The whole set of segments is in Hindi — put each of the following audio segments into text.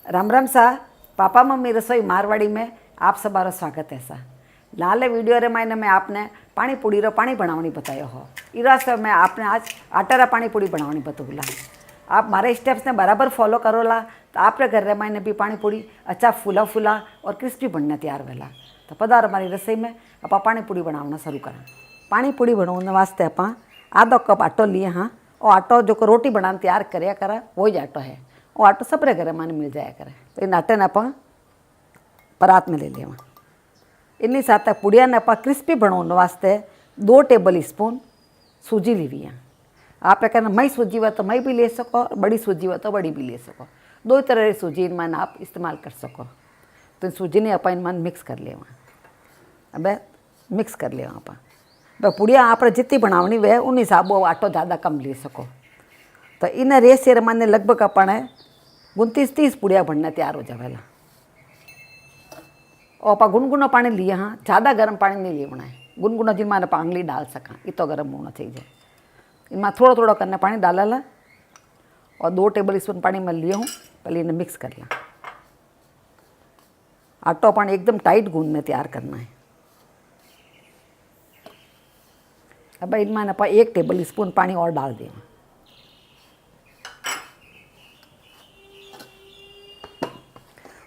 राम राम सा। पापा मम्मी रसोई मारवाड़ी में आप सबारो स्वागत है सा। लाले वीडियो रे मायने मैं आपने पानी पूरी रो पानी बनावनी बतायो हो। इरा से मैं आपने आज आटा पानी पूरी बनावनी बतूला। आप मारे स्टेप्स ने बराबर फॉलो करोला तो आपरे घर रे मायने भी पानी पूरी अच्छा फूला फूला और क्रिस्पी बनने तैयार वेला। तो पधार हमारी रसोई में आप पानी पूरी बनावना शुरू करें। पानी पूरी बनाने वास्ते आप आधो कप आटो लिए। हाँ, और आटो जो रोटी बनाने तैयार कराया करा वही आटो है। वो आटो सबरे घरे माने मिल जाया करे। तो इन आटे ने आप परात में ले लेवा। इन्नी साथ पुड़िया ने आप क्रिस्पी बनाने वास्ते 2 टेबल स्पून सूजी लीवी है। आप कहना मई सूजी हुआ तो मई भी ले सको, बड़ी सूजी हुआ तो बड़ी भी ले सको। 2 तरह की सूजी इनमान आप इस्तेमाल कर सको। तो सूजी ने आप इनमान मिक्स कर लेवा। अब मिक्स कर लेवा आप। अब पुड़िया आप जितनी बनावनी वे उन हिसाब वो आटो ज़्यादा कम ले सको। तो इन रेस से माने लगभग अपन 29-30 पुड़िया बनने तैयार हो जावेला। और आप गुनगुना पानी लिए। हाँ, ज़्यादा गर्म पानी नहीं लेना है। गुनगुना जिनमें आप आंगली डाल सका, ये तो गर्म होना चाहिए। इनमें थोड़ा थोड़ा करने पानी डाला और 2 टेबल स्पून पानी में लिए हूँ। पहले इन्हें मिक्स कर लिया। आटो पानी एकदम टाइट गूंदने तैयार करना है। अब इनमें आप 1 टेबल स्पून पानी और डाल दें।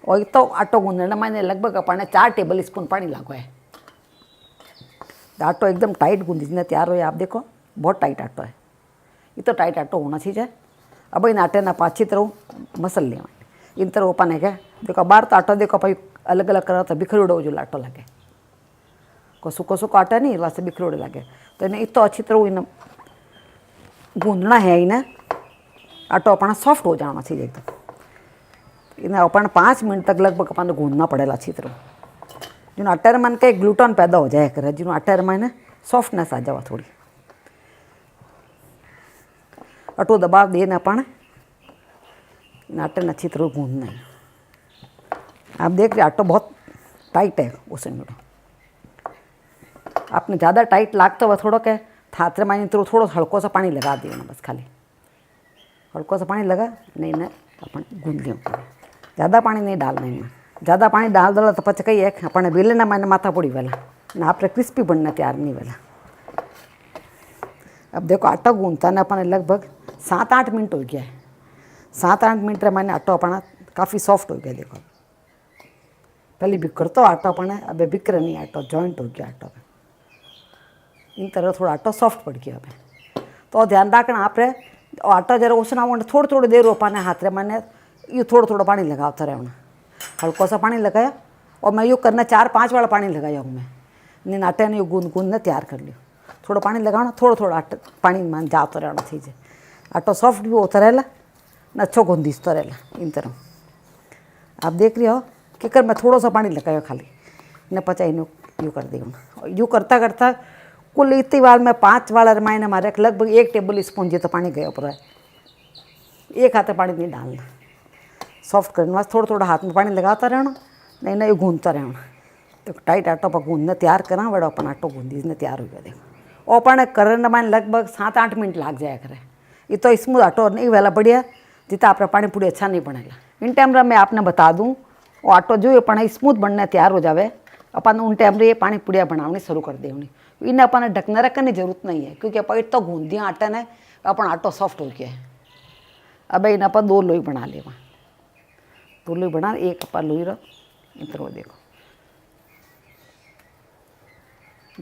और तो आटो गूंदने मैंने लगभग अपने 4 टेबल स्पून पानी लागो है। आटो एकदम टाइट गूंदने तैयार हो। आप देखो बहुत टाइट आटो है। ये तो टाइट आटो होना चाहिए। अब इन आटे ना अच्छी तरह मसल लेवा। इन तरह अपन है क्या देखो बाहर तो आटो देखो भाई अलग अलग करो तो बिखरोड़ो जो आटो लगे। को सूखो आटा नहीं वास्ते बिखरोड़े लगे। तो इन्हें इतो अच्छी तरह इन गूंदना है। इन्हें आटो अपना सॉफ्ट हो जाना चाहिए एकदम। इन्हें अपन 5 मिनट तक लगभग अपन गूंदना पड़ेगा अच्छी तरह। जिन आटे में का एक ग्लूटन पैदा हो जाए करे। जिन आटे में सॉफ्टनेस आ जावा थोड़ी। आटो दबाव देने अपन आटे ने अच्छी तरह गूंदना है। आप देख रहे आटो बहुत टाइट है। उसे आपने ज़्यादा टाइट लागता हुआ थोड़ा के थात्रे में थोड़ा हल्को सा पानी लगा दिया ना, बस खाली हल्को सा पानी लगा नहीं ना अपन गूंद लियो। ज़्यादा पानी नहीं डालना इनमें। ज़्यादा पानी डाल दो तो पच कही है अपने बेले ना मैंने माथा पूड़ी वाला ना आप क्रिस्पी बनना तैयार नहीं वाला। अब देखो आटा गूंदता ना अपने लगभग 7-8 मिनट हो गया है। 7-8 मिनट रे मैंने आटो अपना काफ़ी सॉफ्ट हो गया। देखो पहले बिखर तो आटो अपने अब बिखर नहीं आटो जॉइंट हो गया आटो। इन तरह थोड़ा आटो सॉफ्ट पड़ गया। अब तो ध्यान रखना आप आटा जरा उसना थोड़ी थोड़ी देर अपने हाथ रे मैंने ये थोड़ा थोड़ा पानी लगाता रहना। हल्को सा पानी लगाया और मैं यूँ करना 4-5 वाला पानी लगाया हूँ मैं। इन आटे ने गूंद ने तैयार कर लियो। थोड़ा पानी लगाना थोड़ा थोड़ा आटा पानी में जाता रहना चाहिए। आटो सॉफ्ट भी होता रहेला न अच्छो गूंदीसता रहेला। इन तरह आप देख रहे हो कि कर मैं थोड़ा सा पानी लगाया खाली न पचा इन यूँ कर देगा। यूँ करता करता कुल इतनी बार मैं 5 वाला रमायने मारे लगभग 1 टेबल स्पून जी तो पानी गया ऊपर। एक हाथ पानी नहीं डालना। सॉफ्ट करने वास्ते थोड़ा थोड़ा हाथ में पानी लगाता रहना नहीं नहीं गूंदता रहना। तो टाइट आटो पर गूंदने तैयार करा बड़ा अपन आटो गूंदीने तैयार हो गया। देखो और अपन करने में लगभग 7-8 मिनट लग जाया करे। ये तो स्मूथ आटो नहीं वाला बढ़िया जितना आप पानी पूरी अच्छा नहीं बनेगा। इन टाइम रा मैं आपने बता दूँ वो आटो जो अपन स्मूथ बनने तैयार हो जाए अपन उन टाइम ये पानी पूड़िया बनावनी शुरू कर देवनी। इन्हें अपन ढकने रखने की जरूरत नहीं है क्योंकि अपन तो गूंद दिया आटा ने अपन आटो सॉफ्ट हो गया है। अब इन्हें अपन 2 लोई बना लेवा। 2 लोई बना एक अपन लोई रो इधर वो देखो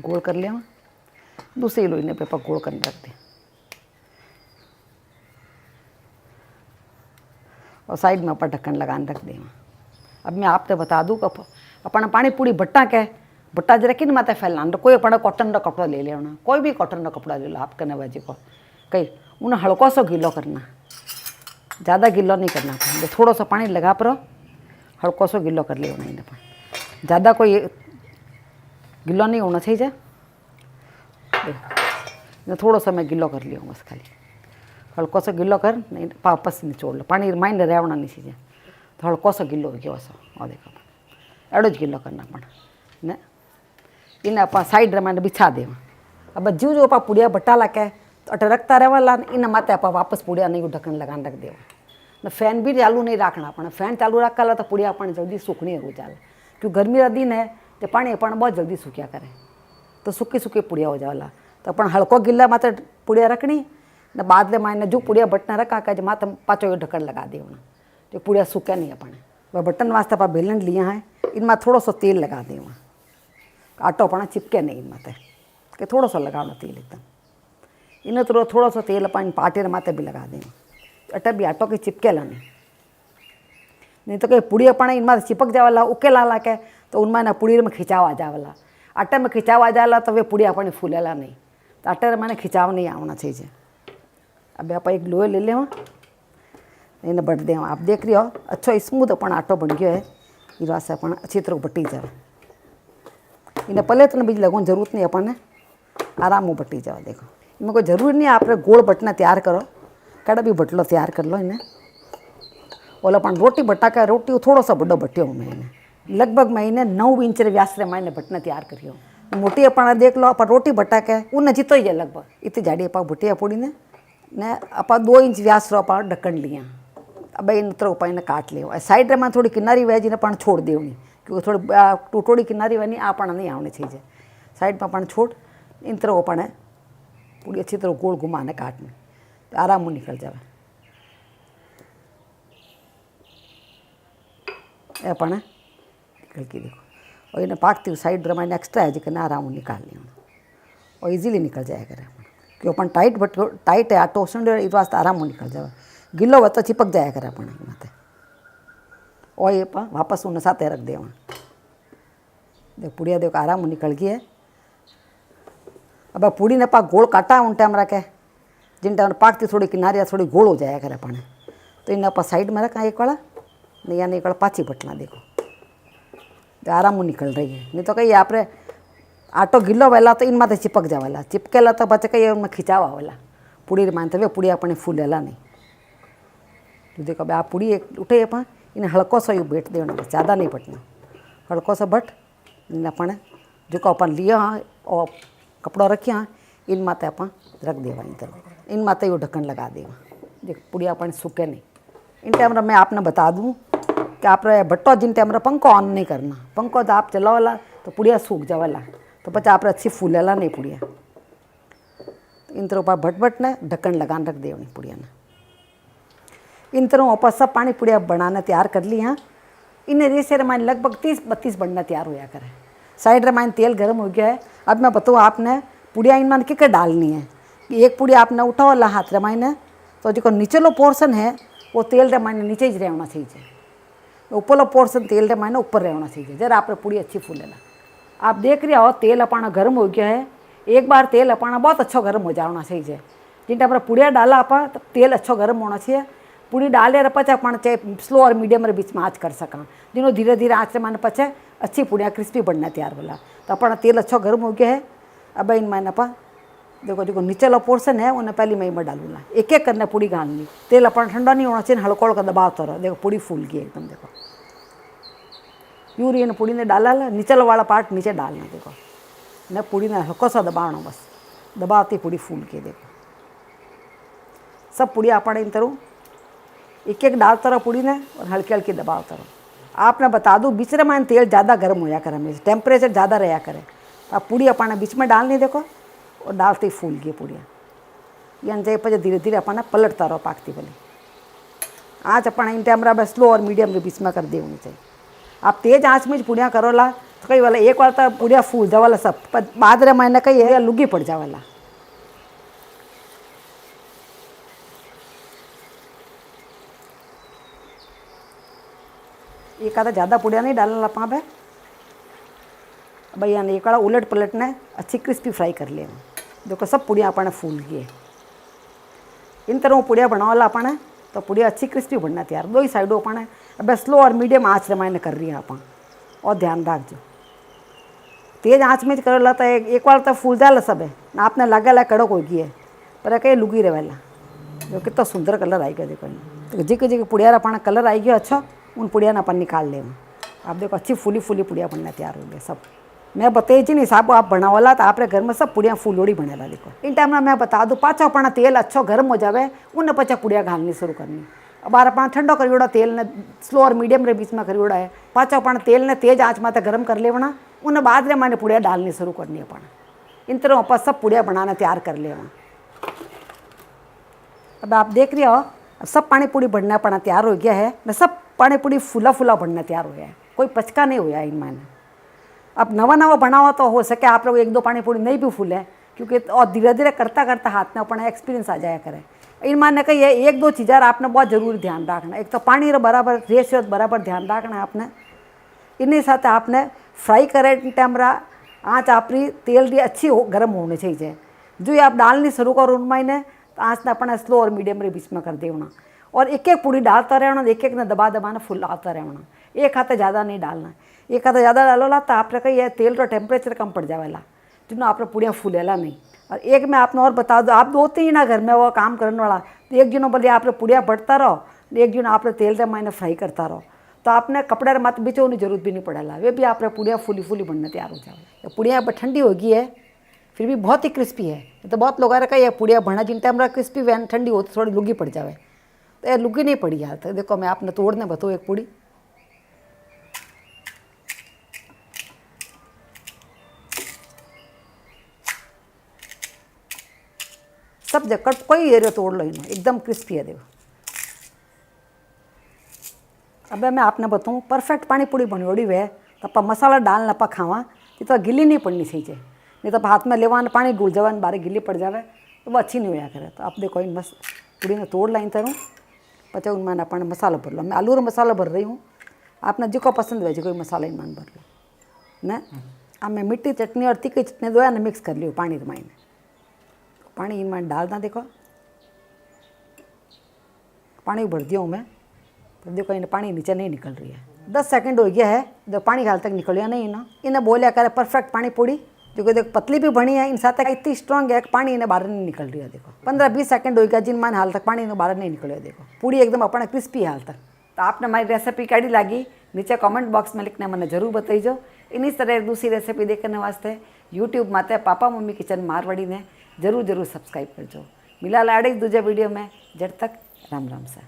गोल कर लिया। दूसरी लोई ने पे अपन गोल करने रख दे और साइड में अपन ढक्कन लगाने रख दें। अब मैं आपसे बता दूँ कि अपन पानी पूरी भट्टा के भट्टा जरा किन माते फैलाना। कोई अपना कॉटन का कपड़ा ले लेना। कोई भी कॉटन का कपड़ा ले लो आप करने बाजी को कहीं उन्हें हल्को सा गीलो करना। ज़्यादा गीलो नहीं करना। थोड़ा सा पानी लगा पर हल्को सा गीलो कर लेना। इन्हें पर ज़्यादा कोई गीलो नहीं होना चाहिए। थोड़ा सा मैं गीलो कर लिया बस खाली हल्को सा गीलो कर नहीं वापस निचोड़ लो। पानी माइंड रहना नहीं चाहिए। तो हल्को सा गीलो हो गया वैसा और देखो एडो ज गीलो करना पड़ा ने इन्हें आप साइड मैंने बिछा देवा। अब जीव जो आप पुड़िया भट्टा लाके तो अटे रखता रहवाला इन माते आप वापस पुड़िया नहीं ढक्कन लगाने रख देवा। ने फैन भी चालू नहीं रखना अपन, फैन चालू रखा तो पुड़िया अपन जल्दी सूखनी हो चाल, क्योंकि गर्मी का दिन है तो पानी अपन बहुत जल्दी सूख्या करे तो सूखी सूखी पुड़िया हो जावला। तो अपन हल्को गिल्ला मात्र पुड़िया रखनी ने बाद में मायने जो पुड़िया बटन रखा कि मात्र पाँचों ये ढक्कन लगा दे तो पुड़िया सूखे नहीं अपन। वह बटन वास्ते आप बेलन लिया है, इनमें थोड़ा सा तेल लगा दे, आटो अपना चिपके नहीं इनमें कि थोड़ा सा लगाना तेल एकदम, इन्हें तो थोड़ा सा तेल अपन पाटे माथे भी लगा दें, अटे भी आटो के चिपकेला नहीं तो कहीं पुड़ी अपन इनमें चिपक जावला उकेला ला के तो उनमें ना पुड़ी में खिंचाव आ जावला, आटे में खिंचाव आ जावला तो वे पुड़ी अपन फूलेला नहीं, तो आटे में खिंचाव नहीं आना चाहिए। अब आप एक लोहे ले लें, इन्हें बट दें, आप देख रही हो अच्छा स्मूथ अपन आटो बन गया है, ये वास्ते अपन अच्छी तरह बटी जाए, इन्हें पहले तो बीज लगवाने जरूरत नहीं, अपन आराम में बटी जाओ। देखो इनमें कोई ज़रूरी नहीं आप गोल बटना तैयार करो, कड़ा भी बटलो तैयार कर लो इन्हें। ओला अपन रोटी बटा के रोटी थोड़ा सा बड़ो बटियो मैं इन्हें लगभग मैं इन्हें 9 इंच व्यास रे मैंने बटना तैयार करियो। मोटी अपन देख लो अपन रोटी बटा के उन्हें जीतो ही है लगभग इतनी जाड़ी आप बटिया पूड़ी ने आप 2 इंच व्यास रो आप ढक्कन लिया। अब इन तरह ऊपर इन्हें काट लियो, साइड में थोड़ी किनारी वह जिन्हें अपन छोड़ देवनी, क्योंकि थोड़ी टूटोड़ी किनारी वह नहीं अपन नहीं आने चाहिए, साइड में अपन छोड़ इन तरह अपन पूरी अच्छी तरह गोल घुमाने काटने तो आराम में निकल जाए। अपन निकल के देखो और इन्हें पाकती हुई साइड मैंने एक्स्ट्रा है जिसने आराम में निकाल लिया और इजीली निकल जाया करे क्यों अपन टाइट है आटो सुंडे इस वास्ते आराम में निकल जाए, गिलो हो तो चिपक जाया करे अपन माथे और ये वापस उन्हें साथ रख दे। देख पुड़िया देखो आराम में निकल गई है। अब पूड़ी ने पाक गोल काटा उन टाइम रखे जिन टाइम पाकती थोड़ी किनारिया थोड़ी गोल हो जाया करे अपन, तो इन्हें आप साइड में रखा एक वाला नहीं या नहीं एक वाला पाची बटना देखो तो आराम में निकल रही है। नहीं तो कहीं आप आटो गिलो वाला तो इन माथे चिपक जावाला, चिपकेला तो बच्चे कहीं उनमें खिंचावा वाला पूड़ी मानते हुए पुड़ी अपने फूलेला नहीं। तो देखो अब आप पूड़ी एक उठे अपन इन्हें हल्को सा यू बैठ देना, ज़्यादा नहीं बटना, हल्को सा बट इन अपन जो अपन लिया और कपड़ा रखिया इन माते अपन रख देवा, इन तरह इन माते वो ढक्कन लगा देवा। देख पुड़ी अपन सूखे नहीं। इन टाइम मैं आपने बता दूं कि आप भट्टो जिन टाइम पंखो ऑन नहीं करना, पंखो तो आप चलावला तो पुड़िया सूख जावला तो बच्चा आप अच्छी फूलेला नहीं पुड़िया। इन तरह ऊपर भट ने ढक्कन लगान रख देवनी पुड़िया ने। इन तरह ऊपर सब पानी पुड़िया बनाना तैयार कर ली। हाँ इन्हें रेसे रमाइन लगभग 30-32 बनना तैयार होया करे। साइड रमाइन तेल गर्म हो गया है। अब मैं बताऊँ आपने पुड़िया इन मान के डालनी है। एक पुड़िया आपने उठाओ ला हाथ रमाइन तो जो नीचेलो पोर्सन है वो तेल रमाइन नीचे ही रहना चाहिए, ऊपरलो पोर्सन तेल रमाइन ऊपर रहना चाहिए, जरा आप पूड़ी अच्छी फूलेला। आप देख रहे हो तेल अपना गर्म हो गया है। एक बार तेल अपना बहुत अच्छा गर्म हो जाना चाहिए। जिन टाइम पुड़िया डाला आप तो तेल अच्छा गर्म होना चाहिए। पूड़ी डाले पचे अपन चाहे स्लो और मीडियम बीच में आँच कर सका, जिन्हों धीरे धीरे आँच मैंने पचे अच्छी पुड़िया क्रिस्पी बनना तैयार बोला। तो अपना तेल अच्छा गर्म हो गया है। अब इन मैंने अपन देखो जो नीचे वाला पोर्सन है उन्हें पहले मैं डालूंगा, एक एक करने पूड़ी घालनी। तेल अपना ठंडा नहीं होना चाहिए, हल्का हल्का दबाव रहो। देखो पूड़ी फूल गई एकदम। देखो यूरी ने पूड़ी ने डाला नीचे वाला पार्ट नीचे डालना। देखो न पूड़ी ने हल्का सा दबाना, बस दबाती पूड़ी फूल के। देखो सब पूड़ी अपने इन तरह एक एक डालता रहो पूड़ी ने और हल्की हल्की दबावता रहो। आपने बता दूँ बीच में तेल ज़्यादा गर्म होया करे, हमें टेम्परेचर ज़्यादा रहा करे। आप पूड़ी अपने बीच में डालनी देखो और डालते ही फूल गई पूड़िया। यानी जाए पचे धीरे धीरे अपना पलटता रहो पाकती वाली। आँच अपना इन टाइम रहा स्लो और मीडियम के बीच में कर दे होनी चाहिए। आप तेज आँच में पुड़िया करोला तो कई वाला एक बार तो पुड़िया फूल जावाला सब, पर बाद रे मैंने कही है लुगी पड़ जावाला। एक आधा ज़्यादा पुड़िया नहीं डालना पाँव है भैया ने। एक वाला उलट पलट ने अच्छी क्रिस्पी फ्राई कर लिया। देखो सब पुड़िया अपने फूल गए। इन तरह पुड़िया बनावाला अपने तो पुड़िया अच्छी क्रिस्पी बनना तैयार। दो ही साइडों अपने अब स्लो और मीडियम आँच रमाइने कर रही है आप, और ध्यान रखो तेज आँच में करोला तो एक बार तो फूल जाला सब है ना, आपने लगा ला कड़क हो गई है पर कहीं लुगी रहेला। जो कितना सुंदर कलर आई गया देखो। तो जिके जिके पुड़िया अपना कलर आई गया अच्छा, उन पुड़िया ना अपन निकाल ले। आप देखो अच्छी फूली फूली पुड़िया बनना तैयार हो गया सब। मैं बताई जी नहीं साहब आप बनावाला तो आपरे घर में सब पुड़िया फूलोड़ी बनेला। देखो इन टाइम में मैं बता दूँ पाछा अपना तेल अच्छा गर्म हो जाए उन्हें पचा पुड़िया घालनी शुरू करनी। बार अपन ठंडो करियोड़ा तेल ने स्लो और मीडियम रे बीच में करियोड़ा है। पाछो अपन तेल ने तेज आँच माते गरम कर लेवना, उन्हें बाद रे मैंने पुड़िया डालनी शुरू करनी अपन। इन तरह अपन सब पुड़िया बनाना तैयार कर लेवा। अब आप देख रहे हो सब पानी पूरी बनना अपना तैयार हो गया है न, सब पानी पूरी फूला फूला बनना तैयार हो गया है, कोई पचका नहीं हुआ इन मैंने। अब नवा नवा बनाओ तो हो सके आप लोग 1-2 पानी पूरी नहीं भी फूले, क्योंकि और धीरे धीरे करता करता हाथ में अपना एक्सपीरियंस आ जाया करे। इन मानने का ये 1-2 चीज़ें आपने बहुत जरूरी ध्यान रखना। एक तो पानी रो बराबर रेशियो बराबर ध्यान रखना है आपने। इन्हीं साथ आपने फ्राई करे टाइम आँच आपरी तेल री अच्छी गर्म होनी चाहिए। जो ये आप डालनी शुरू करो उनमें ने तो आँच ने अपना स्लो और मीडियम रे बीच में कर देना, और एक एक पूड़ी डालता रहना, एक एक ने दबा दबाना फुलाता रहना। एक हाथ ज़्यादा नहीं डालना, एक हाथ ज़्यादा डालोला तो आपने कहीं ये तेल रो टेम्परेचर कम पड़ जावेला, जिन्होंने आपने पूड़ियाँ फूलेला नहीं। और एक मैं आपने और बता दो, आप 2-3 ना घर में वो काम करने वाला, तो एक जिनों बोले आपने पुड़िया बढ़ता रहो, एक दिन आपने तेल रे मैंने फ्राई करता रहो, तो आपने कपड़े रे मत बिचोने जरूरत भी नहीं पड़ेला, वे भी आपने पुड़िया फूली फूली बनने तैयार हो जाए। पुड़िया अब ठंडी होगी है फिर भी बहुत ही क्रिस्पी है। तो बहुत लोग आ रहे ये पुड़िया बना जिन टाइम क्रिस्पी वैन ठंडी हो तो थोड़ी लुगी पड़ जाए, तो ये लुगी नहीं पड़ी यार। तो देखो मैं आपने तोड़ने बताऊँ एक पूड़ी, सब जगह कोई एरिया तोड़ लो इन्हों, एकदम क्रिस्पी है देखो। अब मैं आपने बताऊँ परफेक्ट पानी पूड़ी बनोड़ी हुए तो आप मसाला डालना पा खावा ये तो गिली नहीं पड़नी चाहिए, नहीं तो हाथ में लेवान पानी घुल जावा बारे गिली पड़ जावे तो वो अच्छी नहीं होया करे। तो आप देखो इन बस पूड़ी ने तोड़ लाई तरह पचा उनमें अपन मसाला भर लो। मैं आलू रो मसाला भर रही हूँ, आपने जो को पसंद है जो कोई मसाला इन मान भर लो ना। अब मैं मिट्टी चटनी और तीखी चटनी दो ने मिक्स कर लियो पानी रे मायने, पानी इन मान डालना देखो पानी भर दिया हूँ मैं, तो देखो इन पानी नीचे नहीं निकल रही है। 10 सेकंड हो गया है, जब पानी हाल तक निकलिया नहीं ना, इन्हें बोलिया करे परफेक्ट पानी पूड़ी जो कि देखो पतली भी बनी है, इन साथ इतनी स्ट्रॉन्ग है कि पानी इन्हें बाहर नहीं निकल रही है। देखो 15-20 सेकंड हो गया जिन मान हाल तक पानी इन्हें बाहर नहीं निकले। देखो पूड़ी एकदम अपना क्रिस्पी हाल तक। तो आपने हमारी रेसिपी कैडी लगी नीचे कमेंट बॉक्स में लिखने मैंने जरूर बताइजो। इन्हीं तरह दूसरी रेसिपी देखने वास्ते यूट्यूब माते पापा मम्मी किचन मारवाड़ी ने जरूर सब्सक्राइब करजो। मिला लाड़े दूजे वीडियो में, जब तक राम राम सा।